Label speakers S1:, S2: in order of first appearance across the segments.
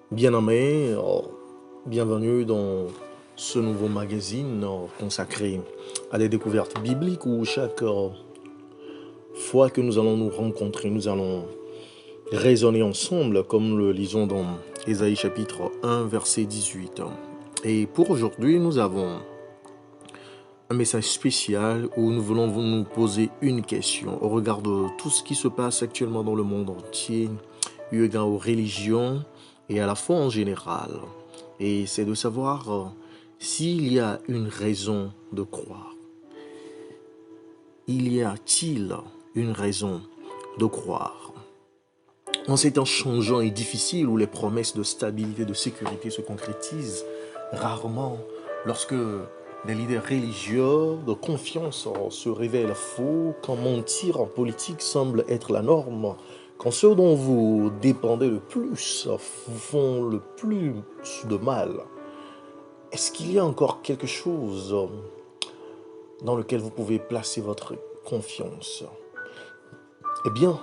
S1: Bien-aimés, bienvenue dans ce nouveau magazine consacré à des découvertes bibliques où chaque fois que nous allons nous rencontrer, nous allons raisonner ensemble comme le lisons dans Ésaïe chapitre 1 verset 18. Et pour aujourd'hui, nous avons un message spécial où nous voulons nous poser une question au regard de tout ce qui se passe actuellement dans le monde entier, eu égard aux religions et à la foi en général. Et c'est de savoir s'il y a une raison de croire. Il y a-t-il une raison de croire? En ces temps changeants et difficiles où les promesses de stabilité, de sécurité se concrétisent, rarement lorsque des leaders religieux de confiance se révèlent faux, quand mentir en politique semble être la norme, quand ceux dont vous dépendez le plus vous font le plus de mal, est-ce qu'il y a encore quelque chose dans lequel vous pouvez placer votre confiance? Eh bien,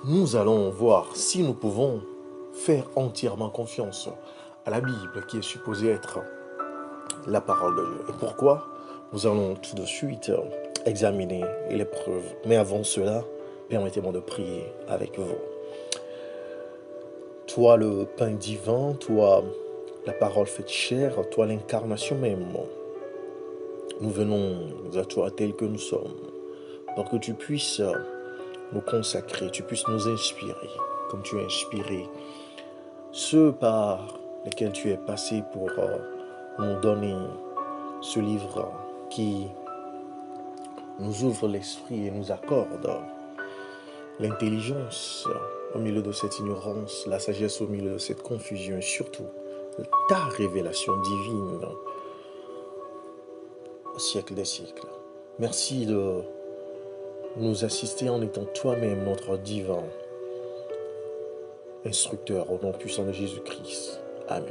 S1: nous allons voir si nous pouvons faire entièrement confiance à la Bible qui est supposée être la parole de Dieu. Et pourquoi? Nous allons tout de suite examiner les preuves. Mais avant cela, permettez-moi de prier avec vous. Toi le pain divin, toi la parole faite chair, toi l'incarnation même, nous venons à toi tel que nous sommes, pour que tu puisses nous consacrer, tu puisses nous inspirer, comme tu as inspiré ceux par lesquels tu es passé pour nous donner ce livre qui nous ouvre l'esprit et nous accorde l'intelligence au milieu de cette ignorance, la sagesse au milieu de cette confusion et surtout ta révélation divine au siècle des siècles. Merci de nous assister en étant toi-même notre divin instructeur au nom puissant de Jésus-Christ. Amen.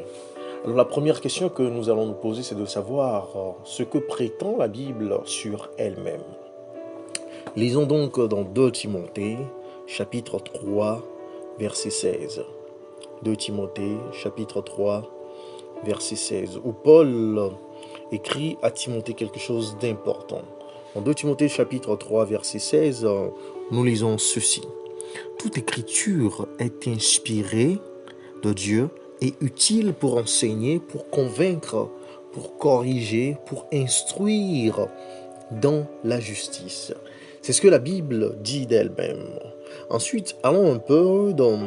S1: Alors la première question que nous allons nous poser, c'est de savoir ce que prétend la Bible sur elle-même. Lisons donc dans 2 Timothée, chapitre 3, verset 16. 2 Timothée, chapitre 3, verset 16, où Paul écrit à Timothée quelque chose d'important. En 2 Timothée, chapitre 3, verset 16, nous lisons ceci. Toute écriture est inspirée de Dieu et utile pour enseigner, pour convaincre, pour corriger, pour instruire dans la justice. C'est ce que la Bible dit d'elle-même. Ensuite, allons un peu dans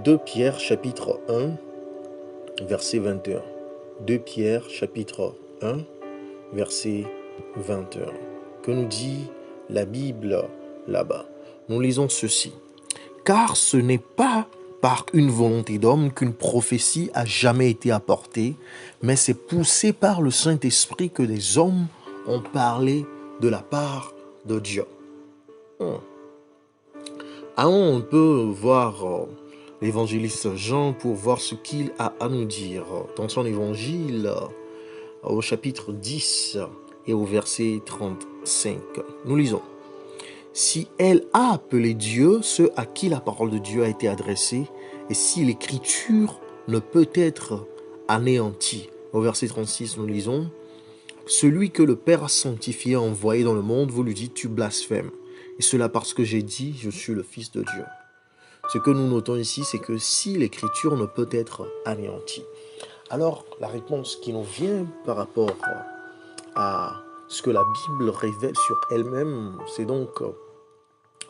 S1: 2 Pierre chapitre 1, verset 21. 2 Pierre chapitre 1, verset 21. Que nous dit la Bible là-bas? Nous lisons ceci. Car ce n'est pas par une volonté d'homme qu'une prophétie a jamais été apportée, mais c'est poussé par le Saint-Esprit que des hommes ont parlé de la part de Dieu. Allons un peu voir l'évangéliste Jean pour voir ce qu'il a à nous dire dans son évangile au chapitre 10 et au verset 35. Nous lisons. Si elle a appelé Dieu ceux à qui la parole de Dieu a été adressée, et si l'écriture ne peut être anéantie. Au verset 36, nous lisons, celui que le Père a sanctifié, envoyé dans le monde, vous lui dites, tu blasphèmes. Et cela parce que j'ai dit, je suis le Fils de Dieu. Ce que nous notons ici, c'est que si l'écriture ne peut être anéantie. Alors, la réponse qui nous vient par rapport à ce que la Bible révèle sur elle-même, c'est donc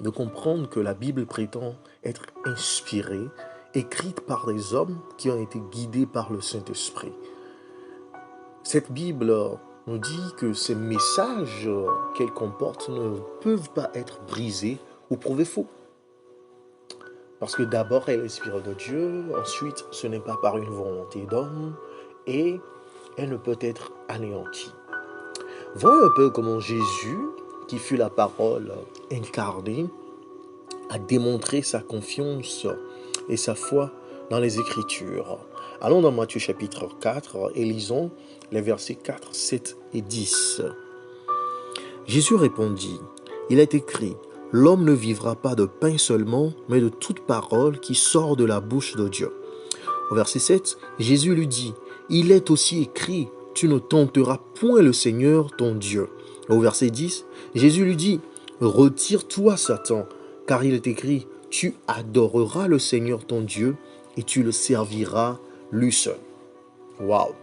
S1: de comprendre que la Bible prétend être inspirée, écrite par des hommes qui ont été guidés par le Saint-Esprit. Cette Bible nous dit que ces messages qu'elle comporte ne peuvent pas être brisés ou prouvés faux. Parce que d'abord, elle est inspirée de Dieu, ensuite, ce n'est pas par une volonté d'homme, et elle ne peut être anéantie. Voyons un peu comment Jésus, qui fut la parole incarnée, a démontré sa confiance et sa foi dans les Écritures. Allons dans Matthieu chapitre 4 et lisons les versets 4, 7 et 10. Jésus répondit, il est écrit, l'homme ne vivra pas de pain seulement, mais de toute parole qui sort de la bouche de Dieu. Au verset 7, Jésus lui dit, « Il est aussi écrit, tu ne tenteras point le Seigneur ton Dieu. » Au verset 10, Jésus lui dit, « Retire-toi, Satan, car il est écrit, tu adoreras le Seigneur ton Dieu et tu le serviras lui seul. » Waouh!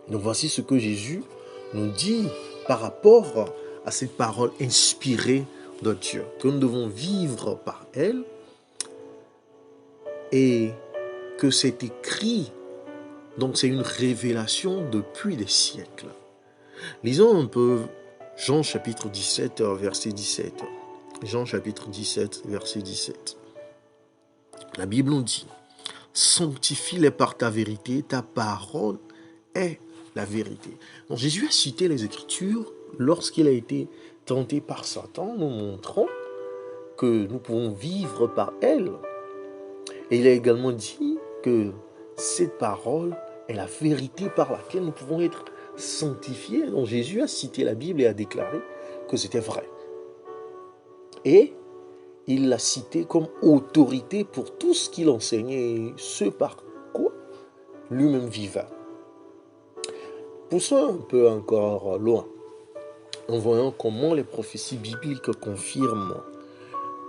S1: Donc voici ce que Jésus nous dit par rapport à cette parole inspirée de Dieu, que nous devons vivre par elle et que c'est écrit, donc c'est une révélation depuis des siècles. Lisons un peu Jean chapitre 17, verset 17. Jean chapitre 17, verset 17. La Bible nous dit, « Sanctifie-les par ta vérité, ta parole est la vérité. » Donc Jésus a cité les Écritures lorsqu'il a été tenté par Satan, nous montrant que nous pouvons vivre par elles. Et il a également dit que cette parole est la vérité par laquelle nous pouvons être sanctifiés. Donc Jésus a cité la Bible et a déclaré que c'était vrai. Et il l'a cité comme autorité pour tout ce qu'il enseignait et ce par quoi lui-même vivait. Poussons un peu encore loin en voyant comment les prophéties bibliques confirment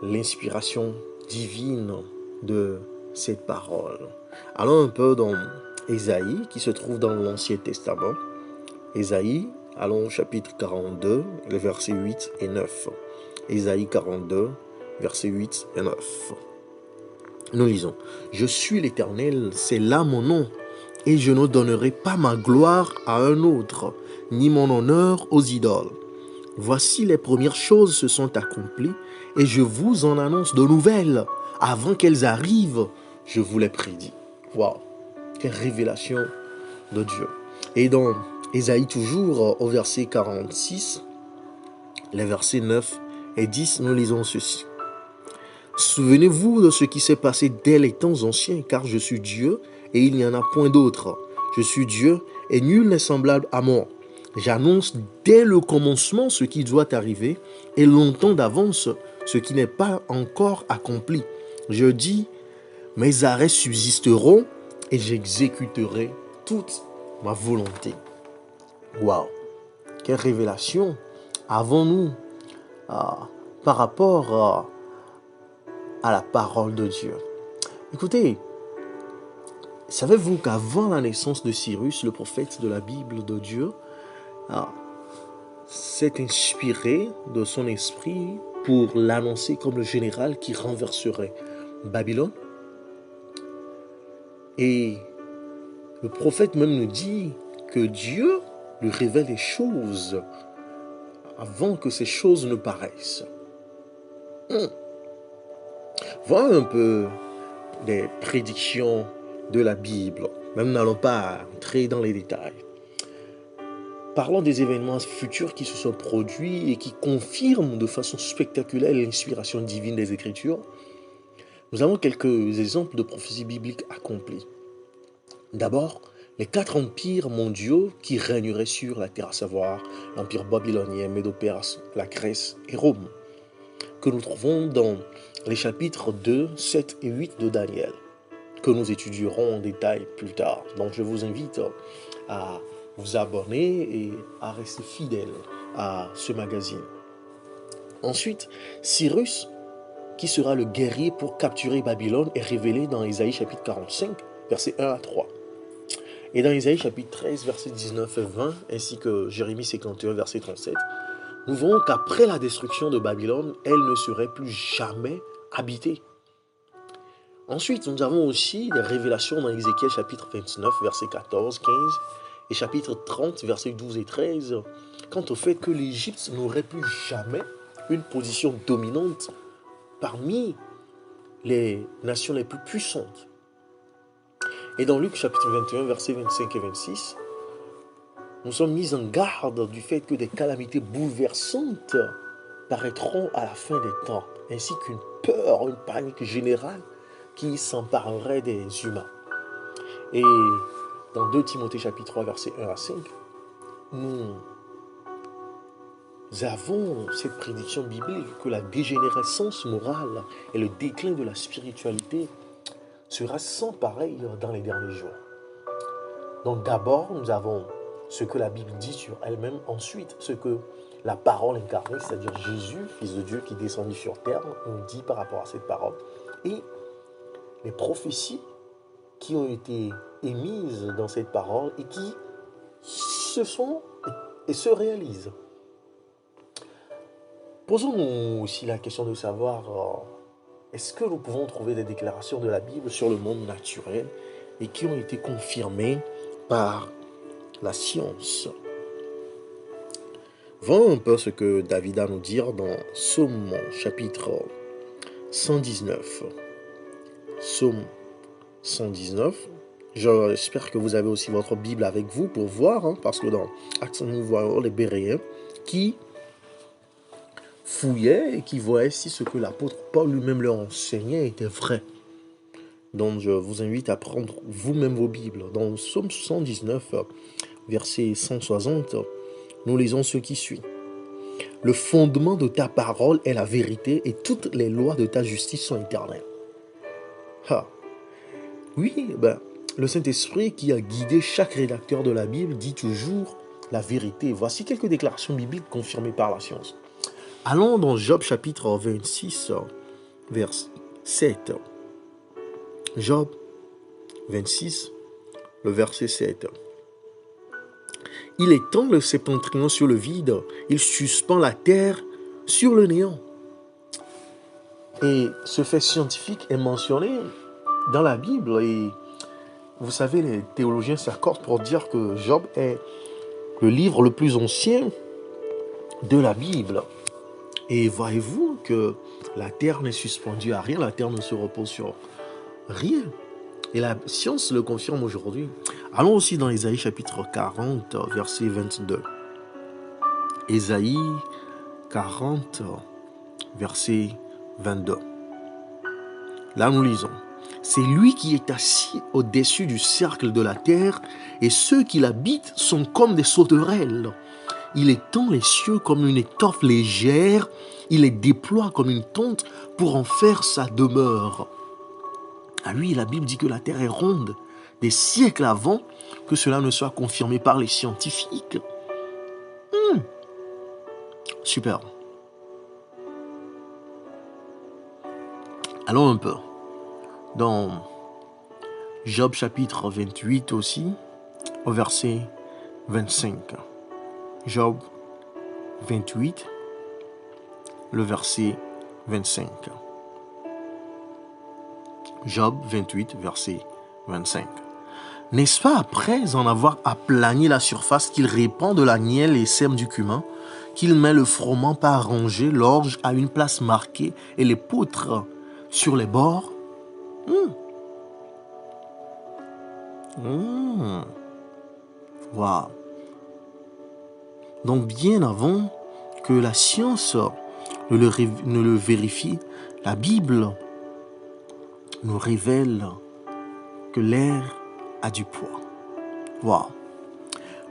S1: l'inspiration divine de cette parole. Allons un peu dans Ésaïe qui se trouve dans l'Ancien Testament. Ésaïe, allons au chapitre 42, les versets 8 et 9. Ésaïe 42, versets 8 et 9. Nous lisons, « Je suis l'Éternel, c'est là mon nom, et je ne donnerai pas ma gloire à un autre, ni mon honneur aux idoles. Voici les premières choses se sont accomplies, et je vous en annonce de nouvelles. Avant qu'elles arrivent, je vous les prédis. » Waouh, quelle révélation de Dieu. Et dans Ésaïe toujours, au verset 46, les versets 9 et 10, nous lisons ceci. « Souvenez-vous de ce qui s'est passé dès les temps anciens, car je suis Dieu et il n'y en a point d'autre. Je suis Dieu et nul n'est semblable à moi. J'annonce dès le commencement ce qui doit arriver et longtemps d'avance ce qui n'est pas encore accompli. Je dis, mes arrêts subsisteront et j'exécuterai toute ma volonté. » Waouh! Quelle révélation avons-nous par rapport à la parole de Dieu. Écoutez, savez-vous qu'avant la naissance de Cyrus, le prophète de la Bible de Dieu, s'est inspiré de son esprit pour l'annoncer comme le général qui renverserait Babylone? Et le prophète même nous dit que Dieu lui révèle des choses avant que ces choses ne paraissent. Voilà un peu des prédictions de la Bible. Même n'allons pas entrer dans les détails. Parlons des événements futurs qui se sont produits et qui confirment de façon spectaculaire l'inspiration divine des Écritures. Nous avons quelques exemples de prophéties bibliques accomplies. D'abord, les 4 empires mondiaux qui régneraient sur la terre, à savoir l'empire babylonien, Médo-Perse, la Grèce et Rome, que nous trouvons dans les chapitres 2, 7 et 8 de Daniel, que nous étudierons en détail plus tard. Donc je vous invite à vous abonner et à rester fidèle à ce magazine. Ensuite, Cyrus, qui sera le guerrier pour capturer Babylone, est révélé dans Ésaïe chapitre 45, versets 1 à 3. Et dans Ésaïe chapitre 13, versets 19 et 20, ainsi que Jérémie 51, verset 37, nous voyons qu'après la destruction de Babylone, elle ne serait plus jamais habitée. Ensuite, nous avons aussi des révélations dans Ézéchiel chapitre 29, versets 14, 15 et chapitre 30, versets 12 et 13, quant au fait que l'Égypte n'aurait plus jamais une position dominante parmi les nations les plus puissantes. Et dans Luc chapitre 21, versets 25 et 26, nous sommes mis en garde du fait que des calamités bouleversantes paraîtront à la fin des temps, ainsi qu'une peur, une panique générale qui s'emparerait des humains. Et dans 2 Timothée chapitre 3, versets 1 à 5, nous avons cette prédiction biblique que la dégénérescence morale et le déclin de la spiritualité sera sans pareil dans les derniers jours. Donc d'abord, nous avons ce que la Bible dit sur elle-même. Ensuite, ce que la parole incarnée, c'est-à-dire Jésus, Fils de Dieu qui descendit sur terre, nous dit par rapport à cette parole. Et les prophéties qui ont été émises dans cette parole et qui se sont et se réalisent. Posons-nous aussi la question de savoir, est-ce que nous pouvons trouver des déclarations de la Bible sur le monde naturel et qui ont été confirmées par la science? Voyons un peu ce que David a à nous dire dans Psaume chapitre 119. Psaume 119. J'espère que vous avez aussi votre Bible avec vous pour voir, parce que dans Actes, nous voyons les Béréens qui fouillaient et qui voyaient si ce que l'apôtre Paul lui-même leur enseignait était vrai. Donc je vous invite à prendre vous-même vos Bibles. Dans Psaume 119, verset 160, nous lisons ce qui suit. Le fondement de ta parole est la vérité et toutes les lois de ta justice sont éternelles. Oui, le Saint-Esprit qui a guidé chaque rédacteur de la Bible dit toujours la vérité. Voici quelques déclarations bibliques confirmées par la science. Allons dans Job chapitre 26, verset 7. Job 26, le verset 7. Il étend le septentrion sur le vide, il suspend la terre sur le néant. Et ce fait scientifique est mentionné dans la Bible. Et vous savez, les théologiens s'accordent pour dire que Job est le livre le plus ancien de la Bible. Et voyez-vous que la terre n'est suspendue à rien, la terre ne se repose sur rien. Et la science le confirme aujourd'hui. Allons aussi dans Ésaïe chapitre 40, verset 22. Ésaïe 40, verset 22. Là nous lisons. C'est lui qui est assis au-dessus du cercle de la terre, et ceux qui l'habitent sont comme des sauterelles. Il étend les cieux comme une étoffe légère, il les déploie comme une tente pour en faire sa demeure. À lui, la Bible dit que la terre est ronde, des siècles avant que cela ne soit confirmé par les scientifiques. Super. Allons un peu dans Job chapitre 28 aussi, au verset 25. Job 28, le verset 25. Job 28, verset 25. N'est-ce pas après en avoir aplani la surface qu'il répand de la nielle et sème du cumin, qu'il met le froment par rangée, l'orge à une place marquée et les poutres sur les bords? Wow. Donc bien avant que la science ne le vérifie, la Bible nous révèle que l'air a du poids. Wow.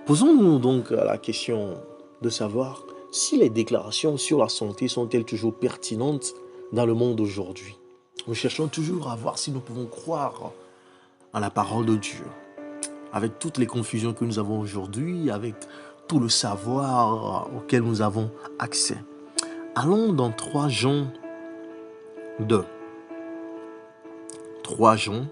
S1: Posons-nous donc la question de savoir si les déclarations sur la santé sont-elles toujours pertinentes dans le monde d'aujourd'hui. Nous cherchons toujours à voir si nous pouvons croire à la parole de Dieu. Avec toutes les confusions que nous avons aujourd'hui, avec tout le savoir auquel nous avons accès. Allons dans 3 Jean 2. 3 Jean,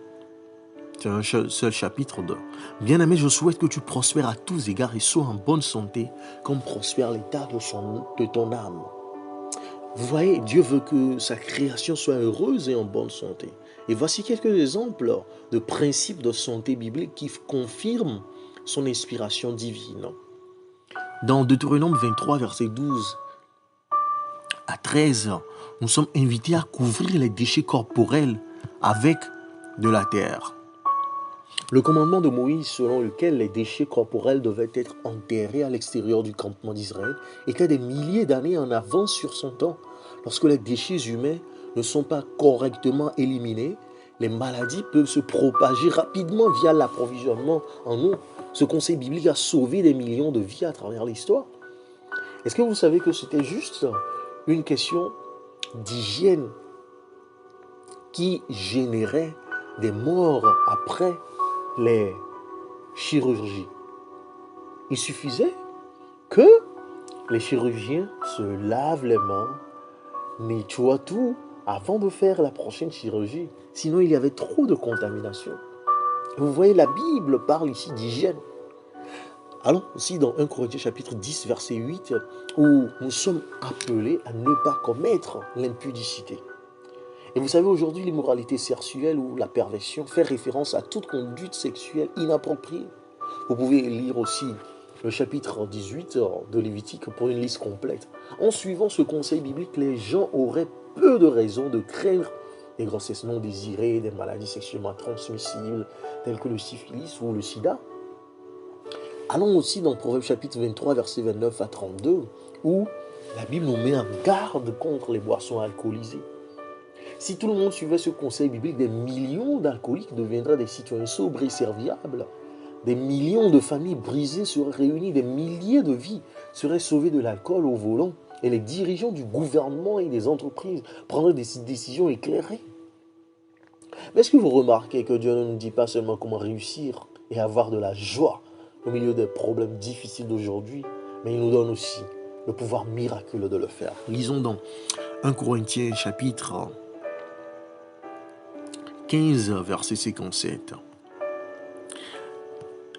S1: c'est un seul chapitre 2. Bien-aimé, je souhaite que tu prospères à tous égards et sois en bonne santé, comme prospère l'état de ton âme. Vous voyez, Dieu veut que sa création soit heureuse et en bonne santé. Et voici quelques exemples de principes de santé biblique qui confirment son inspiration divine. Dans Deutéronome 23, verset 12 à 13, nous sommes invités à couvrir les déchets corporels avec de la terre. Le commandement de Moïse, selon lequel les déchets corporels devaient être enterrés à l'extérieur du campement d'Israël, était des milliers d'années en avance sur son temps. Lorsque les déchets humains ne sont pas correctement éliminés, les maladies peuvent se propager rapidement via l'approvisionnement en eau. Ce conseil biblique a sauvé des millions de vies à travers l'histoire. Est-ce que vous savez que c'était juste une question d'hygiène qui générait des morts après les chirurgies. Il suffisait que les chirurgiens se lavent les mains, nettoient tout avant de faire la prochaine chirurgie. Sinon, il y avait trop de contamination. Vous voyez, la Bible parle ici d'hygiène. Allons aussi dans 1 Corinthiens chapitre 10, verset 8, où nous sommes appelés à ne pas commettre l'impudicité. Et vous savez, aujourd'hui, l'immoralité sexuelle ou la perversion fait référence à toute conduite sexuelle inappropriée. Vous pouvez lire aussi le chapitre 18 de Lévitique pour une liste complète. En suivant ce conseil biblique, les gens auraient peu de raisons de craindre des grossesses non désirées, des maladies sexuellement transmissibles telles que le syphilis ou le sida. Allons aussi dans Proverbe chapitre 23, versets 29 à 32, où la Bible nous met en garde contre les boissons alcoolisées. Si tout le monde suivait ce conseil biblique, des millions d'alcooliques deviendraient des citoyens sobres et serviables. Des millions de familles brisées seraient réunies, des milliers de vies seraient sauvées de l'alcool au volant, et les dirigeants du gouvernement et des entreprises prendraient des décisions éclairées. Mais est-ce que vous remarquez que Dieu ne nous dit pas seulement comment réussir et avoir de la joie au milieu des problèmes difficiles d'aujourd'hui, mais il nous donne aussi le pouvoir miraculeux de le faire. Lisons dans 1 Corinthiens chapitre 15, verset 57.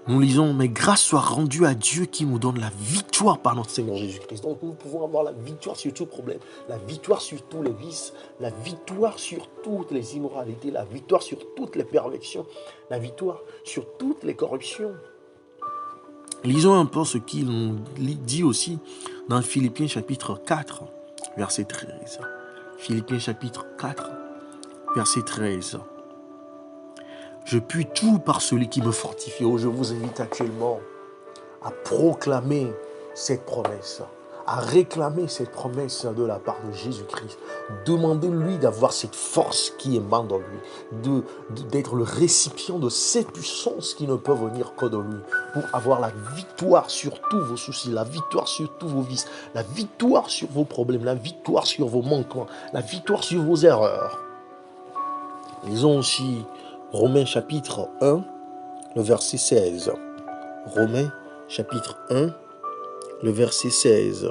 S1: Nous lisons, mais grâce soit rendue à Dieu qui nous donne la victoire par notre Seigneur Jésus-Christ. Donc nous pouvons avoir la victoire sur tout problème, la victoire sur tous les vices, la victoire sur toutes les immoralités, la victoire sur toutes les perversions, la victoire sur toutes les corruptions. Lisons un peu ce qu'il nous dit aussi dans Philippiens chapitre 4, verset 13. Philippiens chapitre 4, verset 13. Je puis tout par celui qui me fortifie. Oh, je vous invite actuellement à proclamer cette promesse, à réclamer cette promesse de la part de Jésus-Christ. Demandez-lui d'avoir cette force qui émane de lui, d'être le récipient de cette puissance qui ne peut venir que de lui, pour avoir la victoire sur tous vos soucis, la victoire sur tous vos vices, la victoire sur vos problèmes, la victoire sur vos manquements, la victoire sur vos erreurs. Lisons aussi Romains chapitre 1, le verset 16. Romains chapitre 1, le verset 16.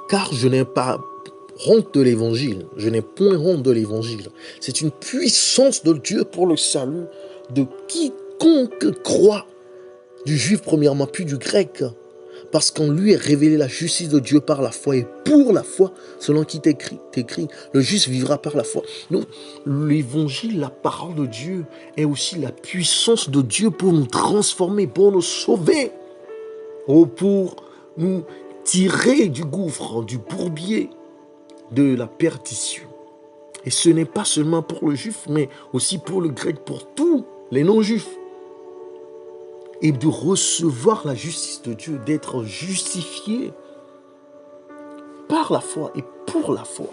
S1: Car je n'ai pas honte de l'évangile, je n'ai point honte de l'évangile. C'est une puissance de Dieu pour le salut de quiconque croit, du juif premièrement, puis du grec. Parce qu'en lui est révélée la justice de Dieu par la foi, et pour la foi, selon qui t'écrit, le juste vivra par la foi. Donc, l'évangile, la parole de Dieu, est aussi la puissance de Dieu pour nous transformer, pour nous sauver, pour nous tirer du gouffre, du bourbier, de la perdition. Et ce n'est pas seulement pour le juif, mais aussi pour le grec, pour tous les non-juifs. Et de recevoir la justice de Dieu, d'être justifié par la foi et pour la foi,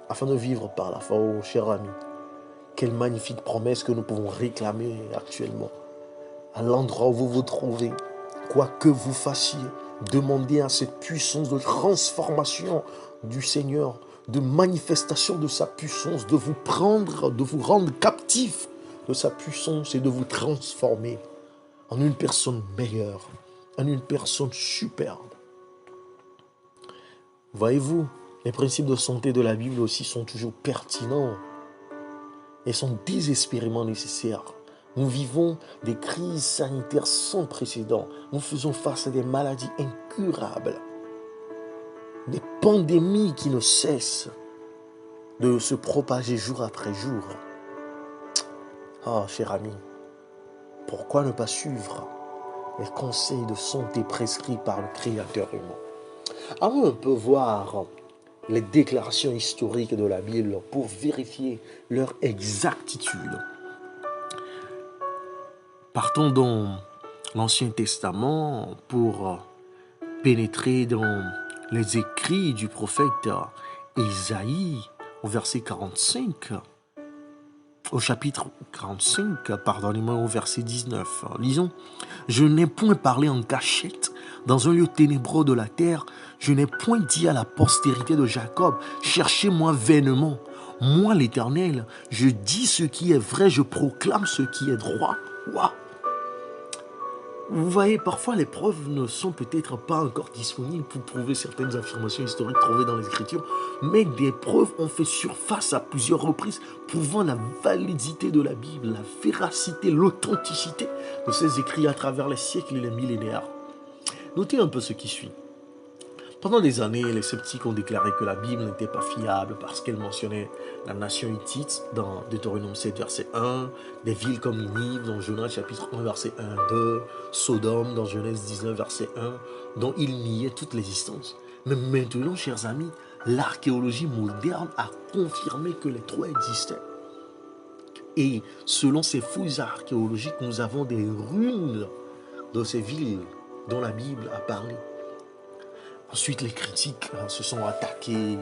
S1: afin de vivre par la foi. Oh, cher ami, quelle magnifique promesse que nous pouvons réclamer actuellement. À l'endroit où vous vous trouvez, quoi que vous fassiez, demandez à cette puissance de transformation du Seigneur, de manifestation de sa puissance, de vous prendre, de vous rendre captif de sa puissance et de vous transformer en une personne meilleure, en une personne superbe. Voyez-vous, les principes de santé de la Bible aussi sont toujours pertinents et sont désespérément nécessaires. Nous vivons des crises sanitaires sans précédent. Nous faisons face à des maladies incurables, des pandémies qui ne cessent de se propager jour après jour. Ah, cher ami, pourquoi ne pas suivre les conseils de santé prescrits par le Créateur humain? Allons un peu voir les déclarations historiques de la Bible pour vérifier leur exactitude. Partons dans l'Ancien Testament pour pénétrer dans les écrits du prophète Ésaïe au verset 45. Au chapitre 45, pardonnez-moi, au verset 19. Lisons. « Je n'ai point parlé en cachette dans un lieu ténébreux de la terre. Je n'ai point dit à la postérité de Jacob, cherchez-moi vainement. Moi, l'Éternel, je dis ce qui est vrai, je proclame ce qui est droit. Waouh! Vous voyez, parfois les preuves ne sont peut-être pas encore disponibles pour prouver certaines affirmations historiques trouvées dans les Écritures, mais des preuves ont fait surface à plusieurs reprises, prouvant la validité de la Bible, la véracité, l'authenticité de ces écrits à travers les siècles et les millénaires. Notez un peu ce qui suit. Pendant des années, les sceptiques ont déclaré que la Bible n'était pas fiable parce qu'elle mentionnait la nation hittite dans Deutéronome 7, verset 1, des villes comme Ninive dans Genèse chapitre 1, verset 1 à 2, Sodome dans Genèse 19, verset 1, dont ils niaient toute l'existence. Mais maintenant, chers amis, l'archéologie moderne a confirmé que les trois existaient. Et selon ces fouilles archéologiques, nous avons des ruines de ces villes dont la Bible a parlé. Ensuite, les critiques se sont attaqués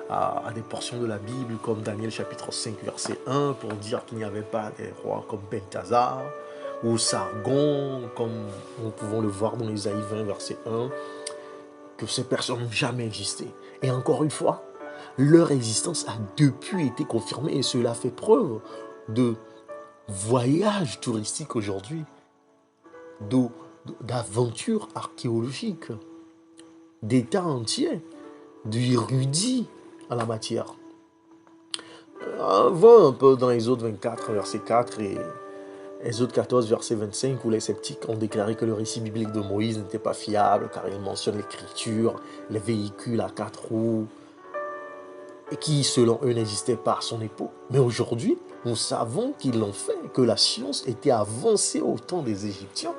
S1: à des portions de la Bible comme Daniel chapitre 5 verset 1 pour dire qu'il n'y avait pas des rois comme Belthazar ou Sargon comme nous pouvons le voir dans Isaïe 20 verset 1, que ces personnes n'ont jamais existé. Et encore une fois, leur existence a depuis été confirmée et cela fait preuve de voyages touristiques aujourd'hui, d'aventures archéologiques, d'États entiers, d'érudits à la matière. Va un peu dans Exode 24, verset 4 et Exode 14, verset 25, où les sceptiques ont déclaré que le récit biblique de Moïse n'était pas fiable, car il mentionne l'écriture, les véhicules à 4 roues, et qui, selon eux, n'existaient pas à son époque. Mais aujourd'hui, nous savons qu'ils l'ont fait, que la science était avancée au temps des Égyptiens,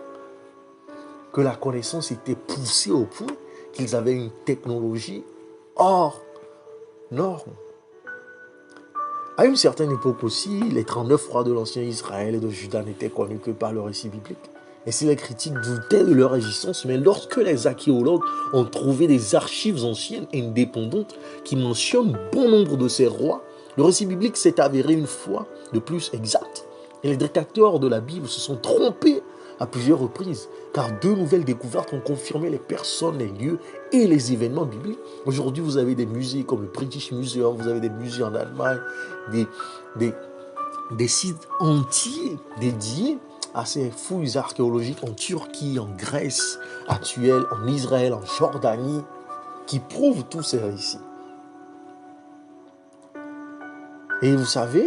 S1: que la connaissance était poussée au point qu'ils avaient une technologie hors norme. À une certaine époque aussi, les 39 rois de l'ancien Israël et de Juda n'étaient connus que par le récit biblique. Et si les critiques doutaient de leur existence, mais lorsque les archéologues ont trouvé des archives anciennes indépendantes qui mentionnent bon nombre de ces rois, le récit biblique s'est avéré une fois de plus exact. Et les détracteurs de la Bible se sont trompés à plusieurs reprises, car deux nouvelles découvertes ont confirmé les personnes, les lieux et les événements bibliques. Aujourd'hui, vous avez des musées comme le British Museum, vous avez des musées en Allemagne, des sites entiers dédiés à ces fouilles archéologiques en Turquie, en Grèce actuelle, en Israël, en Jordanie, qui prouvent tous ces récits. Et vous savez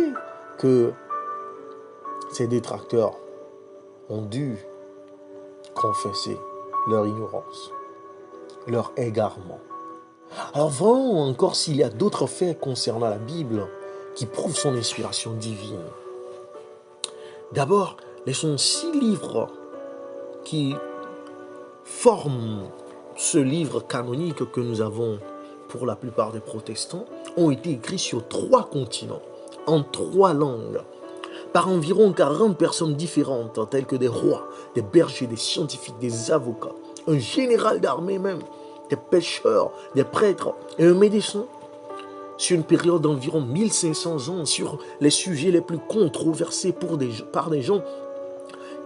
S1: que ces détracteurs ont dû confesser leur ignorance, leur égarement. Alors voyons encore s'il y a d'autres faits concernant la Bible qui prouvent son inspiration divine. D'abord, les 6 livres qui forment ce livre canonique que nous avons pour la plupart des protestants ont été écrits sur 3 continents, en 3 langues, par environ 40 personnes différentes, telles que des rois, des bergers, des scientifiques, des avocats, un général d'armée même, des pêcheurs, des prêtres et un médecin, sur une période d'environ 1500 ans, sur les sujets les plus controversés par des gens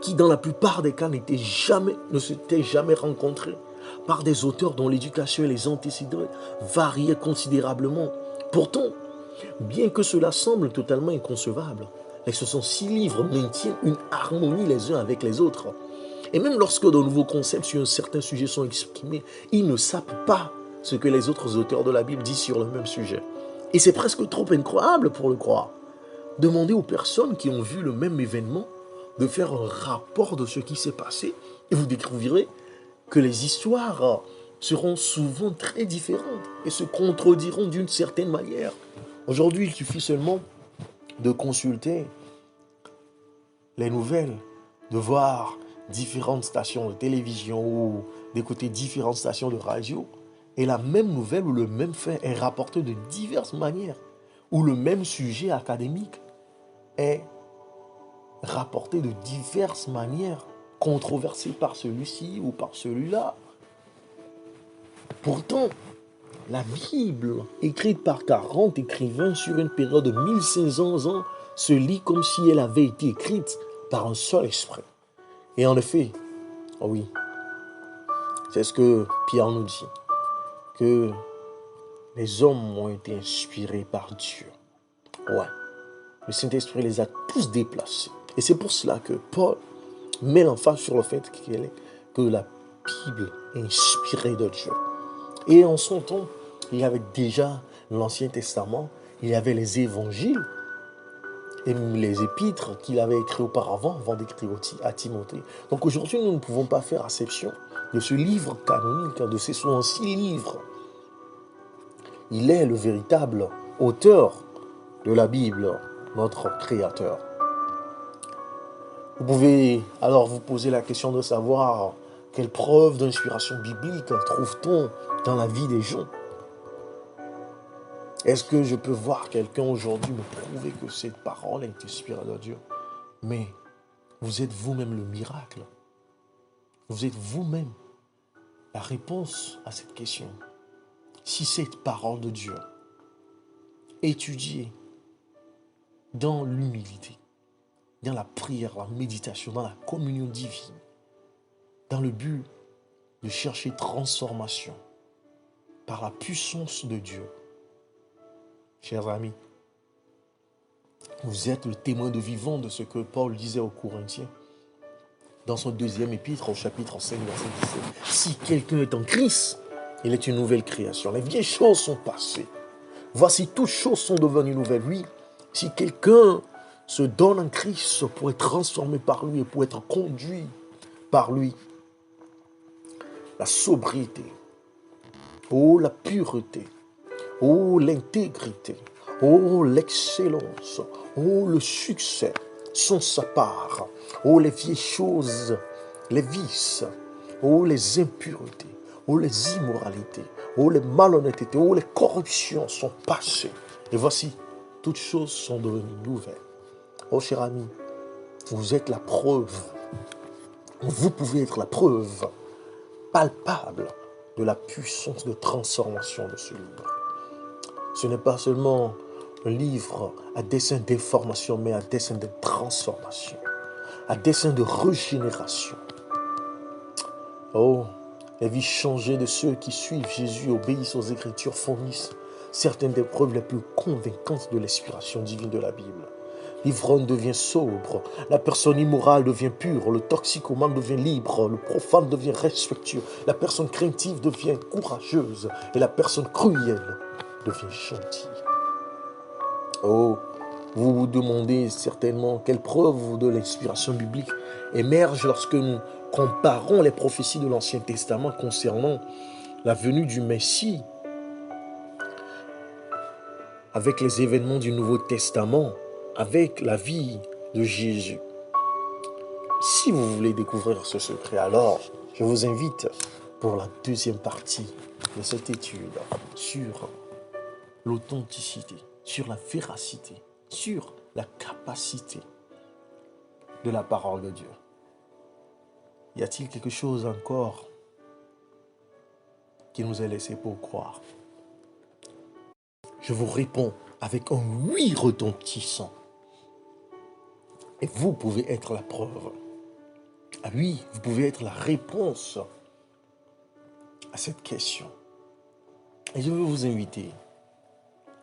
S1: qui, dans la plupart des cas, ne s'étaient jamais rencontrés, par des auteurs dont l'éducation et les antécédents variaient considérablement. Pourtant, bien que cela semble totalement inconcevable, les 6 livres maintiennent une harmonie les uns avec les autres. Et même lorsque de nouveaux concepts sur un certain sujet sont exprimés, ils ne sapent pas ce que les autres auteurs de la Bible disent sur le même sujet. Et c'est presque trop incroyable pour le croire. Demandez aux personnes qui ont vu le même événement de faire un rapport de ce qui s'est passé et vous découvrirez que les histoires seront souvent très différentes et se contrediront d'une certaine manière. Aujourd'hui, il suffit seulement de consulter les nouvelles, de voir différentes stations de télévision ou d'écouter différentes stations de radio et la même nouvelle ou le même fait est rapporté de diverses manières ou le même sujet académique est rapporté de diverses manières, controversé par celui-ci ou par celui-là. Pourtant, la Bible, écrite par 40 écrivains sur une période de 1500 ans, se lit comme si elle avait été écrite par un seul esprit. Et en effet, oui, c'est ce que Pierre nous dit, que les hommes ont été inspirés par Dieu. Ouais. Le Saint-Esprit les a tous déplacés. Et c'est pour cela que Paul met l'emphase sur le fait que la Bible est inspirée de Dieu. Et en son temps, il y avait déjà l'Ancien Testament, il y avait les évangiles et les épîtres qu'il avait écrits auparavant, avant d'écrire à Timothée. Donc aujourd'hui, nous ne pouvons pas faire exception de ce livre canonique, de ces 66 livres. Il est le véritable auteur de la Bible, notre Créateur. Vous pouvez alors vous poser la question de savoir quelle preuve d'inspiration biblique trouve-t-on dans la vie des gens? Est-ce que je peux voir quelqu'un aujourd'hui me prouver que cette parole est inspirée de Dieu? Mais vous êtes vous-même le miracle. Vous êtes vous-même la réponse à cette question. Si cette parole de Dieu, étudiée dans l'humilité, dans la prière, la méditation, dans la communion divine, dans le but de chercher transformation par la puissance de Dieu, chers amis, vous êtes le témoin de vivant de ce que Paul disait aux Corinthiens dans son deuxième épître au chapitre 5, verset 17. Si quelqu'un est en Christ, il est une nouvelle création. Les vieilles choses sont passées. Voici, toutes choses sont devenues nouvelles. Oui, si quelqu'un se donne en Christ pour être transformé par lui et pour être conduit par lui, la sobriété, oh la pureté, oh l'intégrité, oh l'excellence, oh le succès sont sa part. Oh les vieilles choses, les vices, oh les impuretés, oh les immoralités, oh les malhonnêtetés, oh les corruptions sont passées. Et voici, toutes choses sont devenues nouvelles. Oh cher ami, vous êtes la preuve, vous pouvez être la preuve palpable de la puissance de transformation de ce livre. Ce n'est pas seulement un livre à dessein d'information, mais à dessein de transformation, à dessein de régénération. Oh, les vies changées de ceux qui suivent Jésus, obéissent aux Écritures, fournissent certaines des preuves les plus convaincantes de l'inspiration divine de la Bible. L'ivrogne devient sobre, la personne immorale devient pure, le toxicomane devient libre, le profane devient respectueux, la personne craintive devient courageuse et la personne cruelle devient gentille. Oh, vous vous demandez certainement quelle preuve de l'inspiration biblique émerge lorsque nous comparons les prophéties de l'Ancien Testament concernant la venue du Messie avec les événements du Nouveau Testament, avec la vie de Jésus. Si vous voulez découvrir ce secret, alors je vous invite pour la deuxième partie de cette étude sur l'authenticité, sur la véracité, sur la capacité de la parole de Dieu. Y a-t-il quelque chose encore qui nous est laissé pour croire? Je vous réponds avec un oui retentissant. Et vous pouvez être la preuve. Ah oui, vous pouvez être la réponse à cette question. Et je veux vous inviter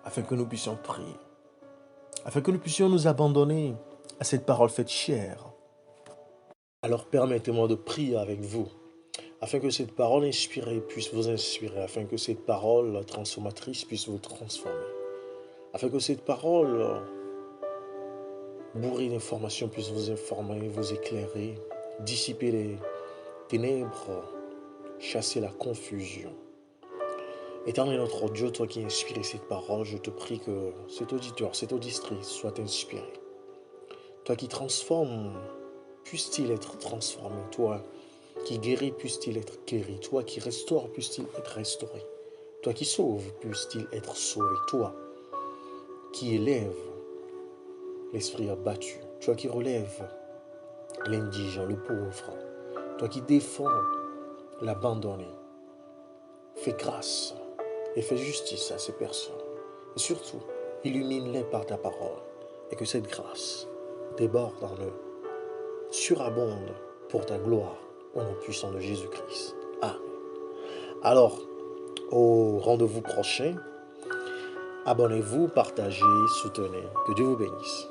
S1: afin que nous puissions prier, afin que nous puissions nous abandonner à cette parole faite chair. Alors permettez-moi de prier avec vous, afin que cette parole inspirée puisse vous inspirer, afin que cette parole transformatrice puisse vous transformer, afin que cette parole bourrée d'informations puisse vous informer, vous éclairer, dissiper les ténèbres, chasser la confusion. Éternel notre Dieu, toi qui as inspiré cette parole, je te prie que cet auditeur, cette auditrice soit inspiré. Toi qui transformes, puisse-t-il être transformé. Toi qui guérit, puisse-t-il être guéri. Toi qui restaure, puisse-t-il être restauré. Toi qui sauve, puisse-t-il être sauvé. Toi qui élève l'esprit abattu. Toi qui relève l'indigent, le pauvre. Toi qui défends l'abandonné. Fais grâce et fais justice à ces personnes. Et surtout, illumine-les par ta parole. Et que cette grâce déborde en eux, surabonde pour ta gloire, au nom puissant de Jésus-Christ. Amen. Alors, au rendez-vous prochain, Abonnez-vous, partagez, soutenez. Que Dieu vous bénisse.